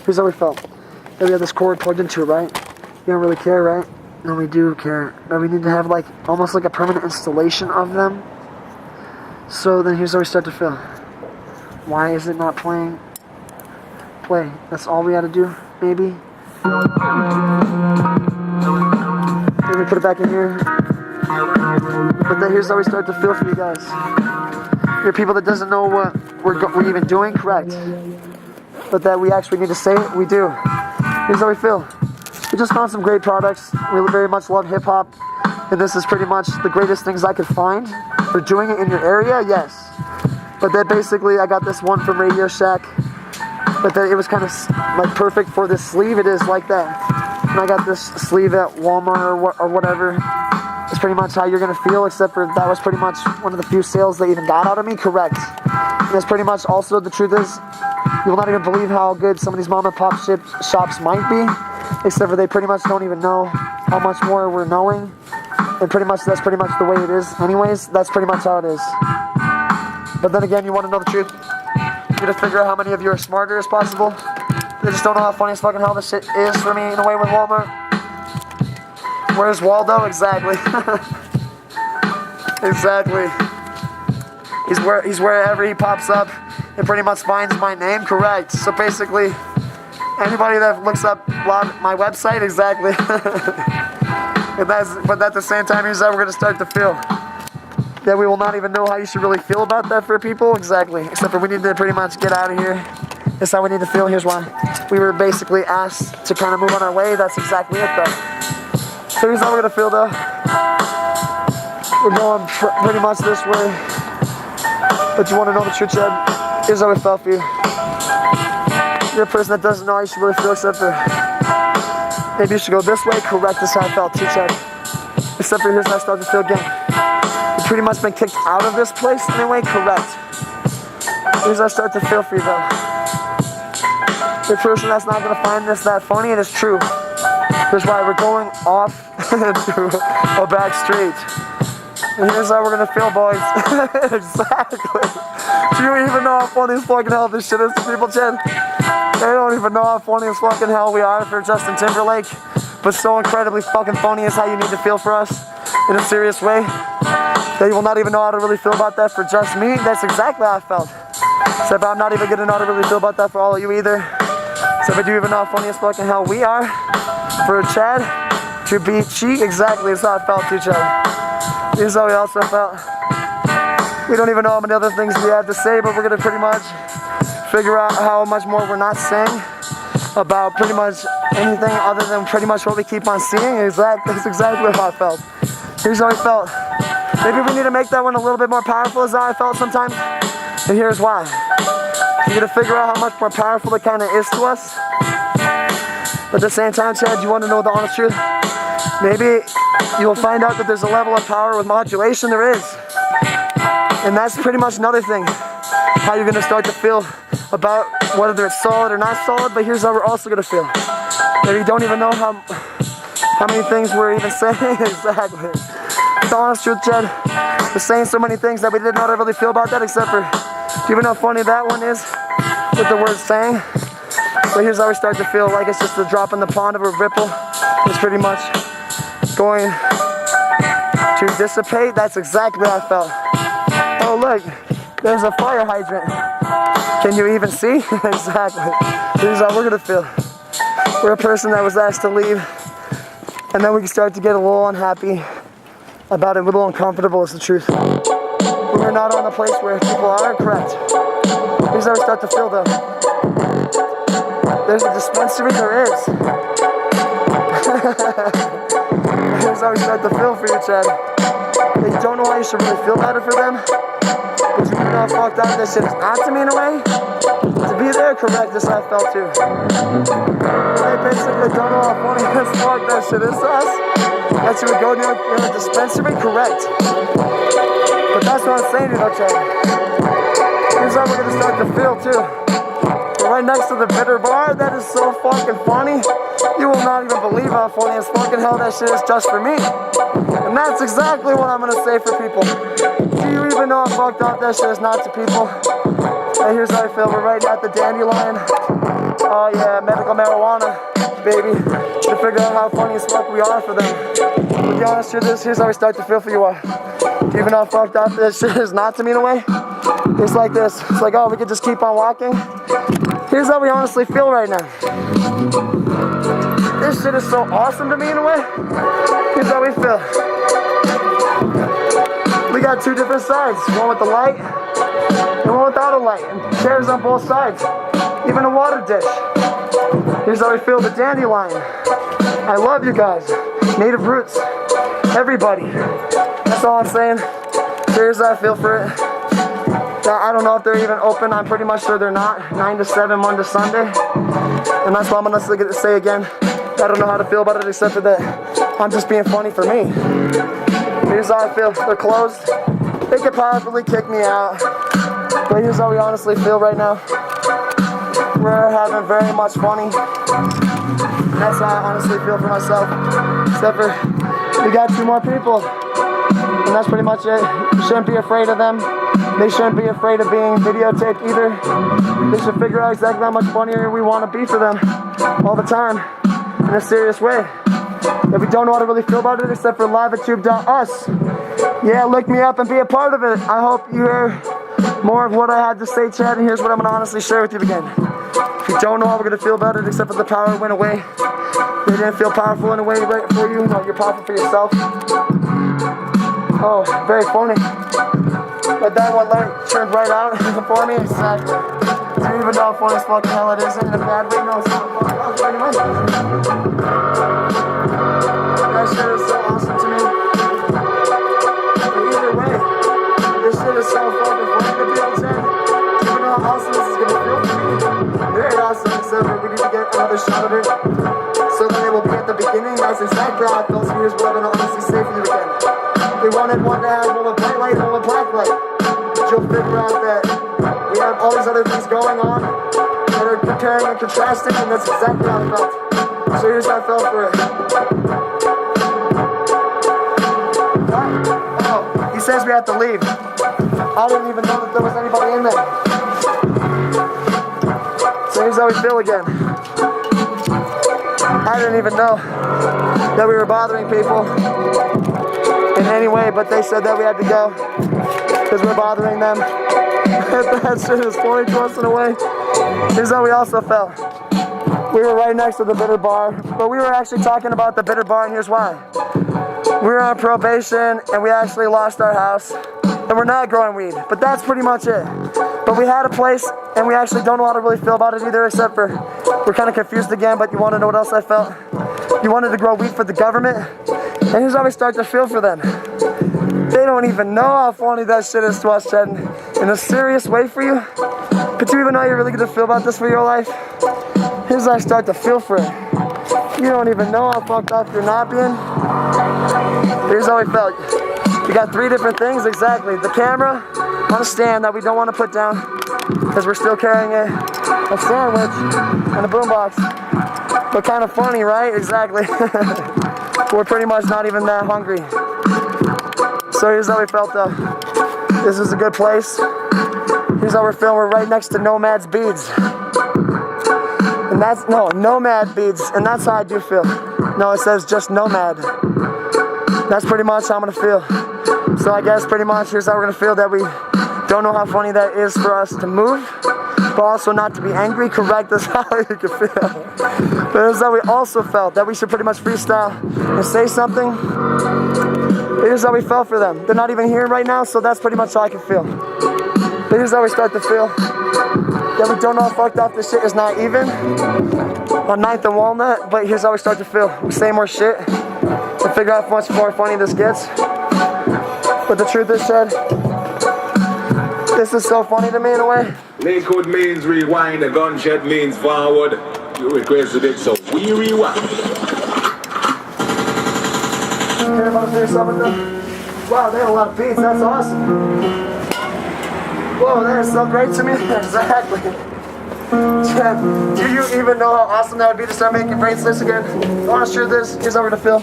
Here's how we felt. That we have this cord plugged into it, right? You don't really care, right? No, we do care. But we need to have like almost like a permanent installation of them. So then here's how we start to feel. Why is it not playing? Play. That's all we gotta do, maybe. Let me put it back in here. But then here's how we start to feel for you guys. You're people that doesn't know what we're even doing, correct? But that we actually need to say it, we do. Here's how we feel. We just found some great products. We very much love hip hop. And this is pretty much the greatest things I could find for doing it in your area, yes. But then basically I got this one from Radio Shack. But then it was kind of like perfect for this sleeve. It is like that. And I got this sleeve at Walmart or whatever. It's pretty much how you're going to feel, except for that was pretty much one of the few sales they even got out of me, correct. And that's pretty much also the truth is, you will not even believe how good some of these mom and pop shops might be, except for they pretty much don't even know how much more we're knowing. And pretty much that's pretty much the way it is. Anyways, that's pretty much how it is. But then again, you want to know the truth? You gotta figure out how many of you are smarter as possible. They just don't know how funny as fucking hell this shit is for me in a way with Walmart. Where's Waldo? Exactly. Exactly. He's wherever he pops up and pretty much finds my name, correct. So basically, anybody that looks up my website, exactly. But at the same time, here's how we're gonna start to feel. That we will not even know how you should really feel about that for people, exactly. Except for we need to pretty much get out of here. That's how we need to feel. Here's why. We were basically asked to kind of move on our way. That's exactly it, though. So here's how we're gonna feel, though. We're going pretty much this way. But you want to know the truth, Chad? Here's how it felt for you. You're a person that doesn't know how you should really feel, except for maybe you should go this way. Correct. That's how I felt too, Chad. Except for here's how I started to feel again. You've pretty much been kicked out of this place anyway. Correct. Here's how I start to feel for you, though. The person that's not gonna find this that funny, and it's true. Here's why we're going off to a back street. And here's how we're gonna feel, boys. Exactly. Do you even know how funny as fucking hell this shit is to people, Chad? They don't even know how funny as fucking hell we are for Justin Timberlake. But so incredibly fucking funny is how you need to feel for us in a serious way. That you will not even know how to really feel about that for just me. That's exactly how I felt. Except I'm not even gonna know how to really feel about that for all of you either. Except I do even know how funny as fucking hell we are. For Chad to be cheat, exactly is how I felt too, Chad. Here's how we also felt. We don't even know how many other things we have to say, but we're gonna pretty much figure out how much more we're not saying about pretty much anything other than pretty much what we keep on seeing. That's exactly how I felt. Here's how I felt. Maybe we need to make that one a little bit more powerful, is how I felt sometimes. And here's why. You're gonna figure out how much more powerful it kind of is to us. But at the same time, Chad, you want to know the honest truth? Maybe you'll find out that there's a level of power with modulation. There is. And that's pretty much another thing. How you're gonna start to feel about whether it's solid or not solid. But here's how we're also gonna feel. That you don't even know how many things we're even saying. Exactly. The honest truth, Chad. We're saying so many things that we did not really feel about that, except for, do you even know how funny that one is with the word saying? But here's how we start to feel like it's just a drop in the pond of a ripple. It's pretty much going to dissipate. That's exactly how I felt. Oh look, there's a fire hydrant. Can you even see? Exactly. Here's how we're gonna feel. We're a person that was asked to leave, and then we can start to get a little unhappy about it, a little uncomfortable is the truth. We're not on the place where people are, correct. Here's how we start to feel though. There's a dispensary, there is. Here's how we start to feel for you, Chad. You don't know how you should really feel about it for them, but you know how fucked up this shit is not to me in a way. To be there, correct, this I felt too. They basically don't know how funny as fuck that shit is to us. That you would go near a dispensary, correct. But that's what I'm saying to you though, Chad. Here's how we're gonna start to feel too. We're right next to the bitter bar. That is so fucking funny. You will not even believe how funny as fucking hell that shit is just for me. And that's exactly what I'm gonna say for people. Do you even know how fucked up that shit is not to people? And here's how I feel. We're right at the Dandelion. Oh yeah, medical marijuana, baby. To figure out how funny as fuck we are for them. To be honest with this, here's how we start to feel for you all. Do you even know how fucked up this shit is not to me in a way? It's like this. It's like, oh, we could just keep on walking. Here's how we honestly feel right now. This shit is so awesome to me in a way. Here's how we feel. We got two different sides. One with the light and one without a light. And chairs on both sides. Even a water dish. Here's how we feel. The dandelion. I love you guys. Native roots. Everybody. That's all I'm saying. Here's how I feel for it. I don't know if they're even open. I'm pretty much sure they're not. 9 to 7, Monday to Sunday. And that's what I'm going to say again. I don't know how to feel about it except for that I'm just being funny for me. Here's how I feel. They're closed. They could possibly kick me out. But here's how we honestly feel right now. We're having very much funny. And that's how I honestly feel for myself. Except for we got 2 more people. And that's pretty much it. You shouldn't be afraid of them. They shouldn't be afraid of being videotaped either. They should figure out exactly how much funnier we want to be for them all the time in a serious way. That we don't know how to really feel about it except for liveatube.us. Yeah, look me up and be a part of it. I hope you hear more of what I had to say, Chad, and here's what I'm going to honestly share with you again. If you don't know how we're going to feel about it except for the power went away. They didn't feel powerful in a way right for you. No, you're powerful for yourself. Oh, very funny. But that one light turned right out for me. Exactly. I don't even know how funny as fucking hell it is in a bad way. No, it's not funny. Oh, pretty much. That shit is so awesome to me. But either way, this shit is so fucking funny to people, Chad. You don't know how awesome this is gonna feel for me. Very awesome, except for we need to get another shot of it. So then it will be at the beginning. That's exactly how I felt. So here's what I'm gonna honestly say for you again. We wanted one to have one with bright light, one with black light. But you'll figure out that we have all these other things going on that are comparing and contrasting, and that's exactly how I felt. So here's how I felt for it. Oh, he says we have to leave. I didn't even know that there was anybody in there. So here's how we feel again. I didn't even know that we were bothering people in any way, but they said that we had to go because we're bothering them. That shit is funny to us in a way. Here's how we also felt. We were right next to the Bitter Bar, but we were actually talking about the Bitter Bar, and here's why. We were on probation, and we actually lost our house, and we're not growing weed, but that's pretty much it. But we had a place, and we actually don't know how to really feel about it either, except for we're kind of confused again, but you want to know what else I felt? You wanted to grow weed for the government? And here's how we start to feel for them. They don't even know how funny that shit is to us, Chad, in a serious way for you. But do you even know how you're really going to feel about this for your life? Here's how I start to feel for it. You don't even know how fucked up you're not being. Here's how we felt. We got 3 different things, exactly. The camera on a stand that we don't want to put down because we're still carrying it. A sandwich and a boombox. But kind of funny, right? Exactly. We're pretty much not even that hungry. So here's how we felt though. This is a good place. Here's how we're feeling. We're right next to Nomad's Beads. And that's, no, Nomad Beads. And that's how I do feel. No, it says just Nomad. That's pretty much how I'm going to feel. So I guess pretty much here's how we're going to feel, that we don't know how funny that is for us to move, but also not to be angry. Correct, that's how you can feel. But here's how we also felt, that we should pretty much freestyle and say something. Here's how we felt for them. They're not even here right now, so that's pretty much how I can feel. But here's how we start to feel, that we don't know how fucked up this shit is not even on 9th and Walnut, but here's how we start to feel. We say more shit and figure out how much more funny this gets. But the truth is, Chad, this is so funny to me in a way. Lakewood means rewind, the gunshot means forward. You requested it, so we rewind. Wow, they have a lot of beats, that's awesome. Whoa, that is so great to me. Exactly. Chad, do you even know how awesome that would be to start making bracelets again? Honest truth is, here's how we're gonna feel.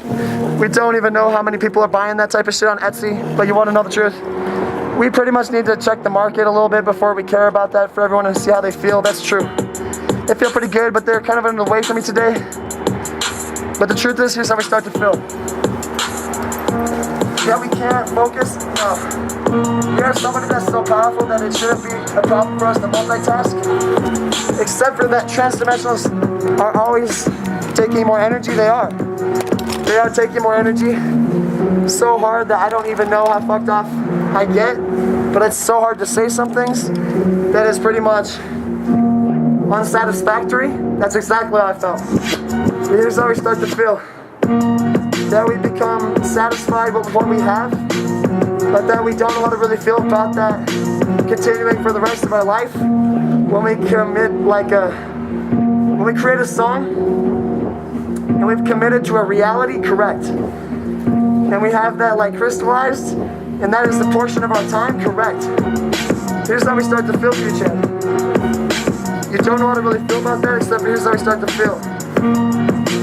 We don't even know how many people are buying that type of shit on Etsy, but you wanna know the truth? We pretty much need to check the market a little bit before we care about that for everyone and see how they feel. That's true. They feel pretty good, but they're kind of in the way for me today. But the truth is, here's how we start to feel. Yeah, we can't focus. We are somebody that's so powerful that it shouldn't be a problem for us to multitask. Except for that transdimensionals are always taking more energy. They are taking more energy. So hard that I don't even know how fucked off I get. But it's so hard to say some things that is pretty much unsatisfactory. That's exactly how I felt. Here's how we start to feel. That we become satisfied with what we have, but that we don't know how to really feel about that continuing for the rest of our life. When we commit when we create a song and we've committed to a reality, correct. And we have that like crystallized, and that is the portion of our time, correct. Here's how we start to feel, you Chad. You don't know how to really feel about that, except here's how we start to feel.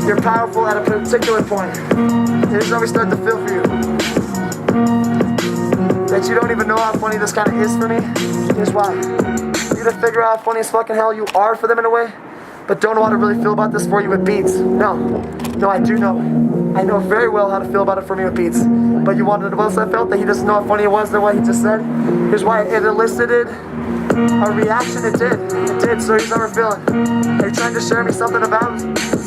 You're powerful at a particular point. Here's how we start to feel for you. That you don't even know how funny this kind of is for me. Here's why. You need to figure out how funny as fucking hell you are for them in a way, but don't know how to really feel about this for you with beats. No, I do know. I know very well how to feel about it for me with beats. But you wanted to know what else I felt? That he doesn't know how funny it was, than what he just said. Here's why it elicited a reaction. It did. So here's how we're feeling. Are you trying to share me something about,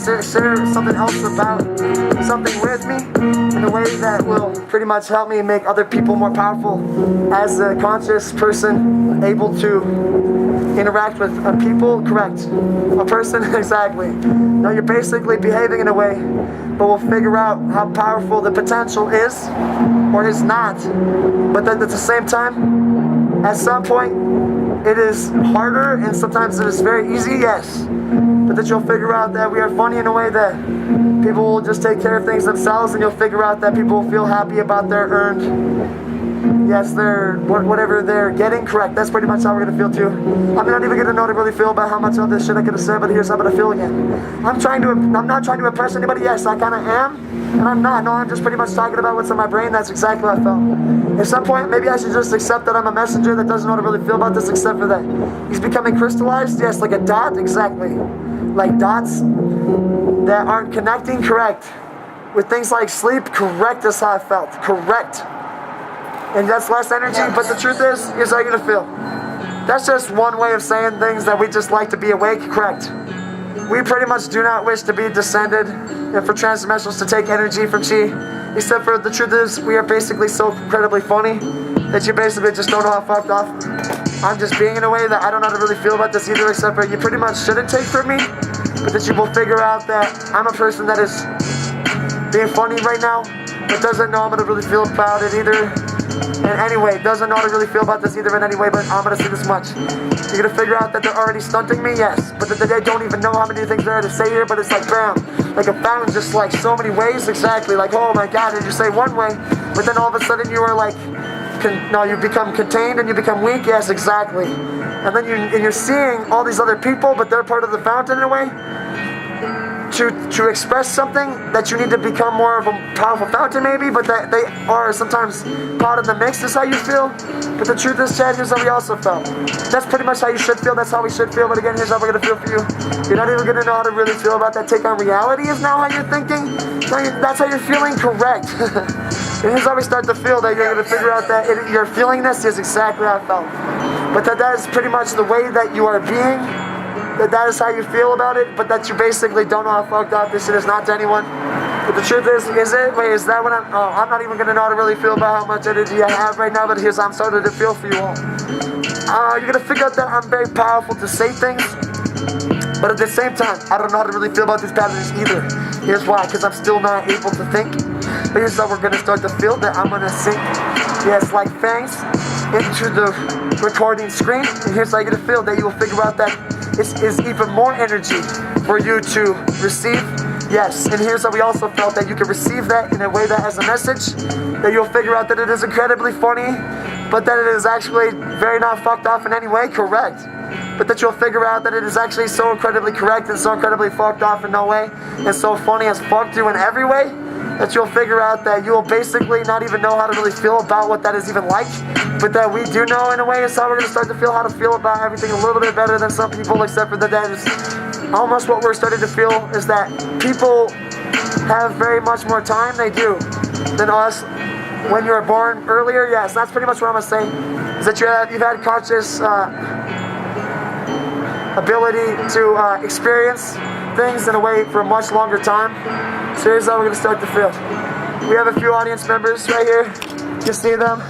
share something else about something with me in a way that will pretty much help me make other people more powerful as a conscious person able to interact with a people, correct. A person, exactly. No, you're basically behaving in a way, but we'll figure out how powerful the potential is or is not. But then at the same time, at some point, it is harder and sometimes it is very easy, yes. But that you'll figure out that we are funny in a way that people will just take care of things themselves, and you'll figure out that people will feel happy about their earned, yes, their whatever they're getting, correct. That's pretty much how we're gonna feel too. I'm not even gonna know how to really feel about how much of this shit I could have said, but here's how I'm gonna feel again. I'm not trying to impress anybody. Yes, I kinda am, and I'm not. No, I'm just pretty much talking about what's in my brain. That's exactly what I felt. At some point, maybe I should just accept that I'm a messenger that doesn't know how to really feel about this, except for that he's becoming crystallized. Yes, like a dot, exactly. Like dots that aren't connecting, correct. With things like sleep, correct, is how I felt, correct. And that's less energy, but the truth is, here's how you're gonna feel. That's just one way of saying things that we just like to be awake, correct. We pretty much do not wish to be descended and for transdimensionals to take energy from chi, except for the truth is, we are basically so incredibly funny that you basically just don't know how fucked off I'm just being in a way that I don't know how to really feel about this either, except for you pretty much shouldn't take from me, but that you will figure out that I'm a person that is being funny right now, but doesn't know I'm gonna really feel about it either. And anyway, doesn't know how to really feel about this either in any way, but I'm gonna say this much. You're gonna figure out that they're already stunting me, yes, but that they don't even know how many things there are to say here, but it's like bam, like a fountain, just like so many ways, exactly, like oh my god, did you say one way, but then all of a sudden you are like, no, you become contained and you become weak, yes, exactly. And then you're seeing all these other people, but they're part of the fountain in a way. To express something that you need to become more of a powerful fountain maybe, but that they are sometimes part of the mix is how you feel. But the truth is, Chad, here's how we also felt. That's pretty much how you should feel, that's how we should feel, but again, here's how we're gonna feel for you. You're not even gonna know how to really feel about that take on reality is now how you're thinking. That's how you're feeling, correct. And here's how we start to feel that you're gonna figure out that your feelingness is exactly how I felt. But that is pretty much the way that you are being. That is how you feel about it, but that you basically don't know how fucked up this shit is not to anyone. But the truth is it? Wait, is that what I'm not even gonna know how to really feel about how much energy I have right now, but here's how I'm starting to feel for you all. You're gonna figure out that I'm very powerful to say things, but at the same time, I don't know how to really feel about these patterns either. Here's why, because I'm still not able to think. But here's how we're gonna start to feel that I'm gonna sink, yes, like fangs into the recording screen. And here's how you're gonna feel that you will figure out that is even more energy for you to receive. Yes, and here's how we also felt that you can receive that in a way that has a message, that you'll figure out that it is incredibly funny, but that it is actually very not fucked off in any way, correct. But that you'll figure out that it is actually so incredibly correct and so incredibly fucked off in no way, and so funny as fuck to in every way, that you'll figure out that you will basically not even know how to really feel about what that is even like, but that we do know in a way is how we're going to start to feel how to feel about everything a little bit better than some people, except for that is almost what we're starting to feel is that people have very much more time, they do, than us when you were born earlier. Yes, that's pretty much what I'm going to say, is that you've had conscious ability to experience things in a way for a much longer time. So here's how we're going to start to feel. We have a few audience members right here. You see them.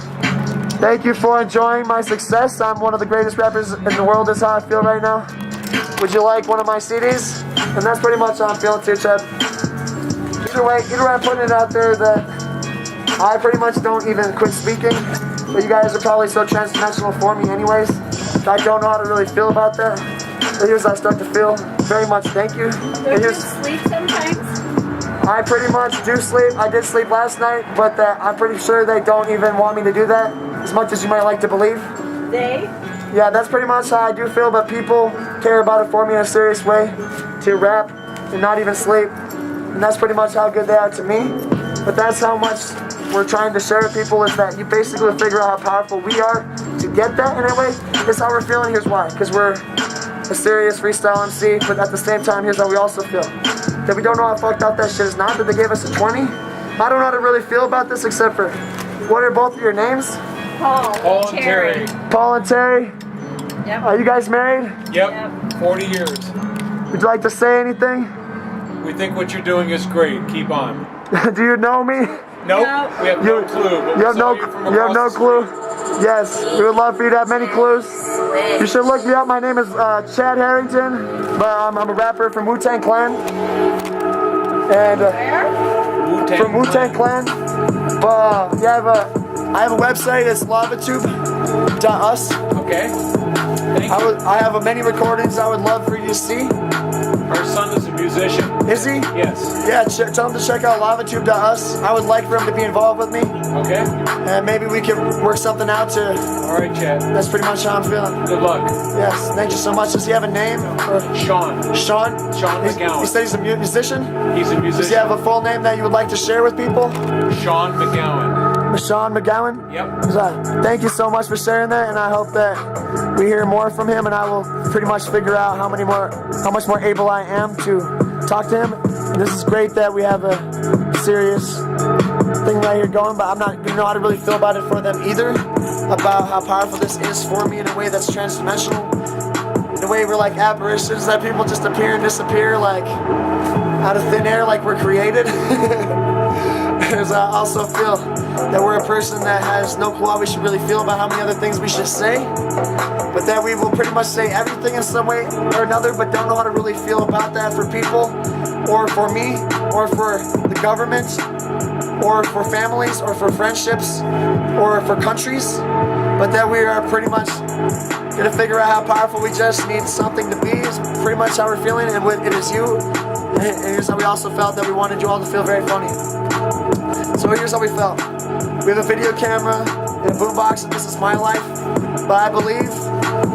Thank you for enjoying my success. I'm one of the greatest rappers in the world, is how I feel right now. Would you like one of my CDs? And that's pretty much how I'm feeling too, Chad. Either way, I'm putting it out there that I pretty much don't even quit speaking. But you guys are probably so transdimensional for me anyways. I don't know how to really feel about that. But here's how I start to feel. Very much thank you. Don't you sleep sometimes? I pretty much do sleep. I did sleep last night, but I'm pretty sure they don't even want me to do that, as much as you might like to believe. They? Yeah, that's pretty much how I do feel, but people care about it for me in a serious way, to rap and not even sleep. And that's pretty much how good they are to me. But that's how much we're trying to share with people, is that you basically figure out how powerful we are to get that in a way. That's how we're feeling. Here's why. Because we're a serious freestyle MC, but at the same time, here's how we also feel. That we don't know how fucked up that shit is. Not that they gave us a 20. I don't know how to really feel about this, except for, what are both of your names? Paul and Terry. Paul and Terry. Yep. Are you guys married? Yep, 40 years. Would you like to say anything? We think what you're doing is great. Keep on. Do you know me? Nope, No. we have no clue. But You have no, from you have no across the clue? street. Yes, we would love for you to have many clues. You should look me up. My name is Chad Harrington, but I'm a rapper from Wu-Tang Clan. And Where? Wu-Tang from Wu-Tang Clan. But yeah, I have a website. It's lavatube.us. Okay. Thank you. I have many recordings I would love for you to see. Our son is a musician. Is he? Yes. Yeah, tell him to check out lavatube.us. I would like for him to be involved with me. Okay. And maybe we can work something out to... All right, Chad. That's pretty much how I'm feeling. Good luck. Yes, thank you so much. Does he have a name? Or Sean. Sean? Sean McGowan. He said he's a musician? He's a Does he musician. have a full name that you would like to share with people? Sean McGowan. Sean McGowan? Yep. So, thank you so much for sharing that, and I hope that we hear more from him, and I will pretty much figure out how much more able I am to talk to him. And this is great that we have a serious thing right here going, but I'm not gonna know how to really feel about it for them either, about how powerful this is for me in a way that's transdimensional, in a way we're like apparitions that people just appear and disappear like out of thin air, like we're created. Because I also feel that we're a person that has no clue how we should really feel about how many other things we should say, but that we will pretty much say everything in some way or another, but don't know how to really feel about that for people, or for me, or for the government, or for families, or for friendships, or for countries, but that we are pretty much gonna figure out how powerful we just need something to be is pretty much how we're feeling, and it is you. And here's how we also felt that we wanted you all to feel very funny. So here's how we felt. We have a video camera and a boombox, and this is my life. But I believe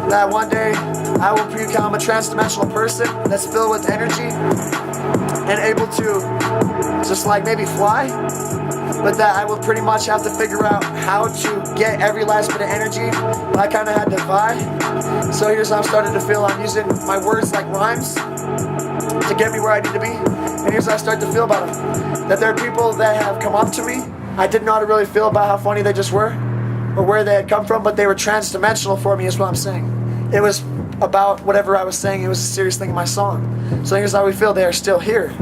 that one day I will become a transdimensional person that's filled with energy and able to just like maybe fly. But that I will pretty much have to figure out how to get every last bit of energy. But I kind of had to vie. So here's how I'm starting to feel. I'm using my words like rhymes to get me where I need to be. And here's how I start to feel about them. That there are people that have come up to me. I didn't know how to really feel about how funny they just were, or where they had come from, but they were transdimensional for me is what I'm saying. It was about whatever I was saying. It was a serious thing in my song. So here's how we feel. They are still here,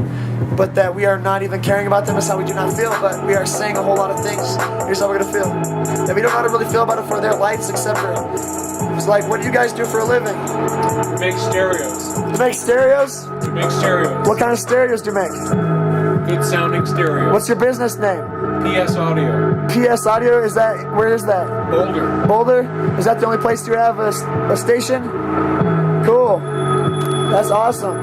but that we are not even caring about them is how we do not feel, but we are saying a whole lot of things. Here's how we're gonna feel. That we don't know how to really feel about it for their lives, except for, it's like, what do you guys do for a living? We make stereos. You make stereos? We make stereos. What kind of stereos do you make? Good sounding stereos. What's your business name? PS Audio. PS Audio, is that, where is that? Boulder. Boulder? Is that the only place you have a station? Cool. That's awesome.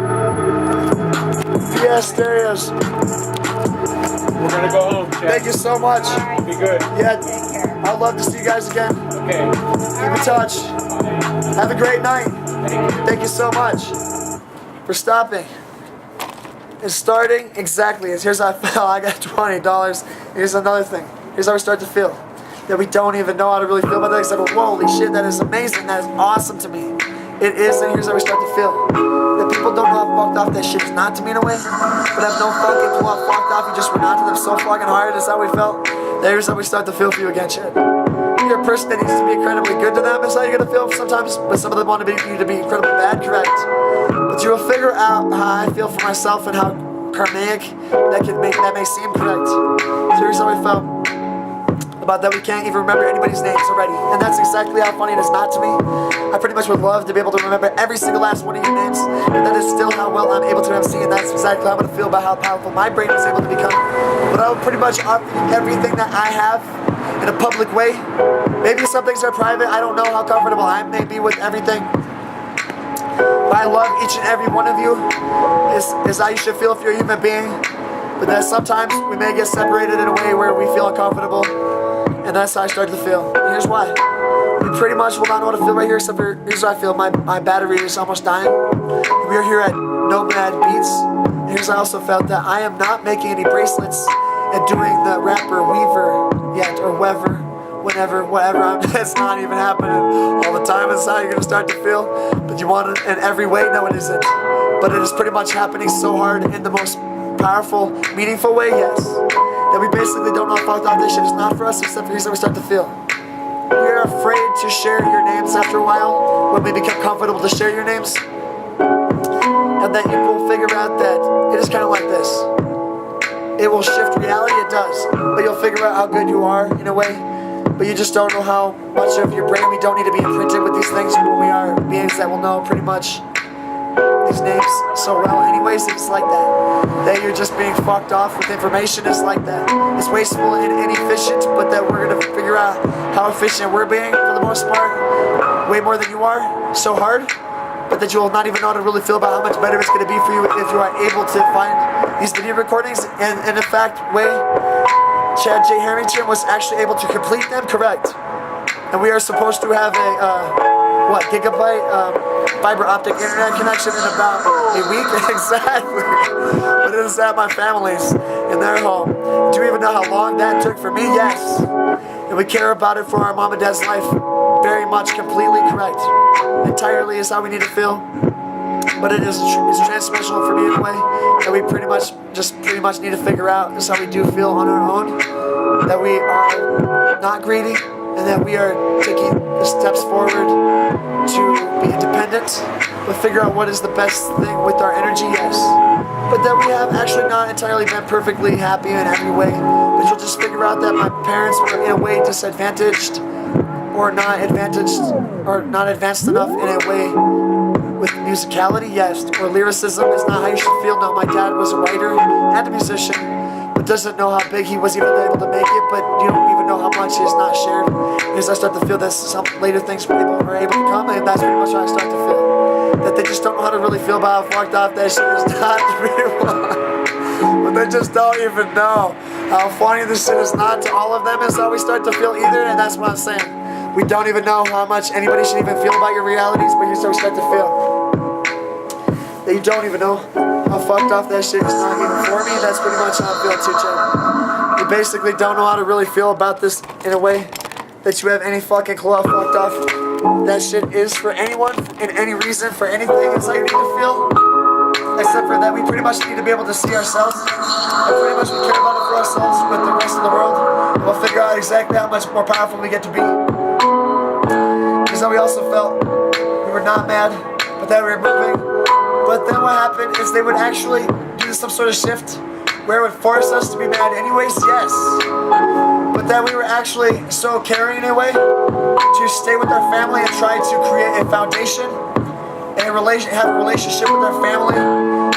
PS Stereos. We're gonna go home, Chad. Thank you so much. All right. Be good. Yeah, Take care. I'd love to see you guys again. Okay. Keep in touch. Bye. Have a great night. Thank you. Thank you so much for stopping. is starting exactly as here's how I felt. I got $20. Here's another thing. Here's how we start to feel. That we don't even know how to really feel about that except for, holy shit, that is amazing. That is awesome to me. It is, and here's how we start to feel. That people don't know how fucked off that shit is not to me in a way, but have no fucking clue how fucked off. You just went out to them so fucking hard. That's how we felt. Here's how we start to feel for you again, Chad. You're a person that needs to be incredibly good to them. That's how you're gonna feel sometimes, but some of them want you to be incredibly bad, correct? But you will figure out how I feel for myself and how karmic that may seem correct. So here's how I felt. About that we can't even remember anybody's names already. And that's exactly how funny it is not to me. I pretty much would love to be able to remember every single last one of your names, and that is still how well I'm able to MC, and that's exactly how I'm going to feel about how powerful my brain is able to become. But I will pretty much offer you everything that I have in a public way. Maybe some things are private. I don't know how comfortable I may be with everything. But I love each and every one of you. Is how you should feel if you're a human being. But that sometimes we may get separated in a way where we feel uncomfortable. And that's how I started to feel. And here's why. We pretty much will not know how to feel right here, except for here's how I feel. My battery is almost dying. We are here at Nomad Beats. And here's how I also felt that I am not making any bracelets and doing the rapper Weaver yet, or Wever, whenever, whatever. It's not even happening all the time. That's how you're going to start to feel. But you want it in every way? No, it isn't. But it is pretty much happening so hard in the most powerful, meaningful way, yes. That we basically don't know how fucked off this shit is not for us, except for here's how we start to feel. We are afraid to share your names after a while, when we become comfortable to share your names. And then you will figure out that it is kind of like this. It will shift reality, it does. But you'll figure out how good you are in a way. But you just don't know how much of your brain, we don't need to be imprinted with these things when we are beings that will know pretty much these names so well. Anyways, it's like that. That you're just being fucked off with information is like that. It's wasteful and inefficient, but that we're gonna figure out how efficient we're being for the most part. Way more than you are, so hard, but that you will not even know how to really feel about how much better it's gonna be for you if you are able to find these video recordings. And in fact, Chad J. Harrington was actually able to complete them, correct. And we are supposed to have a gigabyte fiber optic internet connection in about a week. Exactly. But it is at my family's in their home. Do you even know how long that took for me? Yes. And we care about it for our mom and dad's life. Very much, completely correct. Entirely is how we need to feel. But it's transformational for me in a way that we pretty much need to figure out is how we do feel on our own. That we are not greedy, and that we are taking the steps forward to be independent, but figure out what is the best thing with our energy, yes. But that we have actually not entirely been perfectly happy in every way. But you'll just figure out that my parents were in a way disadvantaged, or not advanced enough in a way with musicality, yes. Or lyricism is not how you should feel. No, my dad was a writer and a musician, but doesn't know how big he was even able to make it, but you don't even know how much is not shared. Because I start to feel that some later things are able to come, and that's pretty much how I start to feel. That they just don't know how to really feel about how fucked off that shit is not to me. But they just don't even know how funny this shit is not to all of them, is how we start to feel either, and that's what I'm saying. We don't even know how much anybody should even feel about your realities, but here's how we start to feel. That you don't even know how fucked off that shit is not even for me. That's pretty much how I feel too, Chad. You basically don't know how to really feel about this in a way that you have any fucking clue how fucked off that shit is for anyone, in any reason, for anything. It's how you need to feel. Except for that we pretty much need to be able to see ourselves. And pretty much we care about it for ourselves with the rest of the world. And we'll figure out exactly how much more powerful we get to be. Because then we also felt we were not mad, but that we were moving. But then what happened is they would actually do some sort of shift where it would force us to be mad anyways, yes. But then we were actually so caring in a way to stay with our family and try to create a foundation and have a relationship with our family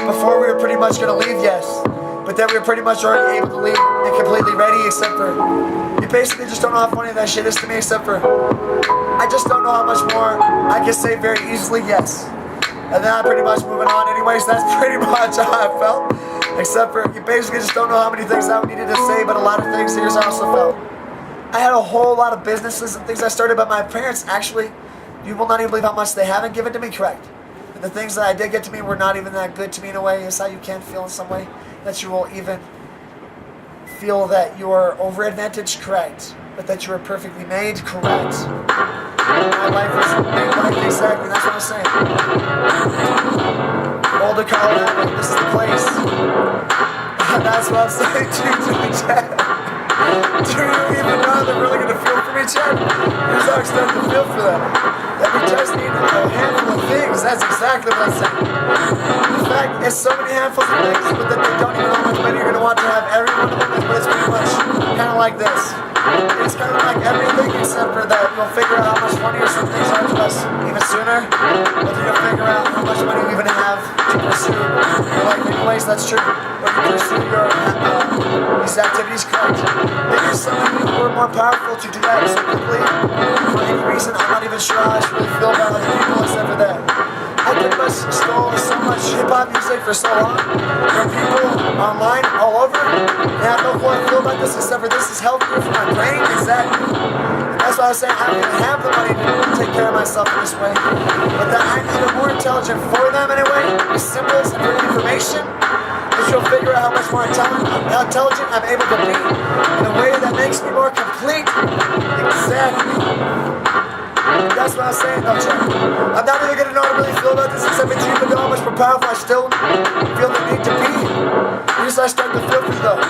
before we were pretty much going to leave, yes. But then we were pretty much already able to leave and completely ready, except for, you basically just don't know how funny that shit is to me, except for, I just don't know how much more I can say very easily, yes. And then I'm pretty much moving on anyways. That's pretty much how I felt. Except for, you basically just don't know how many things I needed to say, but a lot of things, here's how I also felt. I had a whole lot of businesses and things I started, but my parents actually, you will not even believe how much they haven't given to me, correct? And the things that I did get to me were not even that good to me in a way. Is how you can feel in some way that you will even feel that you are over advantaged, correct, but that you are perfectly made, correct. My life is made life, exactly, that's what I'm saying. Boulder, Colorado, this is the place. That's what I'm saying to the chat. Do you even know they're really going to feel for me, Chad? Here's how I start to feel for them. That we just need a handful of things. That's exactly what I'm saying. In fact, it's so many handfuls of things, but that they don't even know how much money you're going to want to have every one of them, but it's pretty much kind of like this. It's kind of like everything except for that you'll figure out how much money or some things are to us even sooner, but then you'll figure out how much money you even have to pursue your life anyways, that's true. When you pursue your these activities, correct. Maybe some of you were more powerful to do that so quickly. For any reason, I'm not even sure how I should really feel about other people except for that. I pretty much stole so much hip-hop music for so long from people online all over, and I don't know how I feel about this except for this is healthier for my brain, exactly. That's why I was saying I don't even have the money to take care of myself in this way, but that I'm even more intelligent for them anyway, with symbols and information, that you'll figure out how much more intelligent I'm able to be in a way that makes me more complete. Exactly. That's what I was saying though, Chuck. I'm not really gonna know how to really feel about this except for you, but know how much more powerful I still feel the need to be. Here's how I start to feel for you though.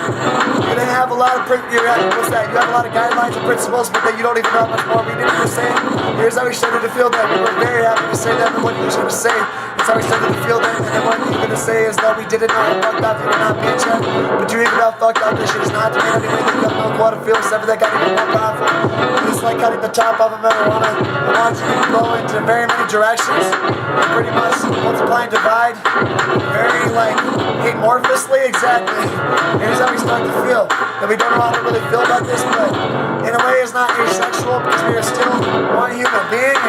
You're gonna have a lot of you have a lot of guidelines and principles, but then you don't even know how much more we need to say. Here's how we started to feel that. We were very happy to say that, and what you were gonna say. That's how we started to feel that, and then what you're gonna say is that we didn't know how fucked up you were not being checked, but you even know how fucked up this shit is not to me anyway, that you have no clue how to feel, except for that got even more powerful. It's like cutting the top off of marijuana. I want you to go into very many directions, and pretty much multiply and divide, very like amorphously, exactly. Here's how we start to feel, that we don't know how to really feel about this, but in a way it's not asexual, because we are still one human being.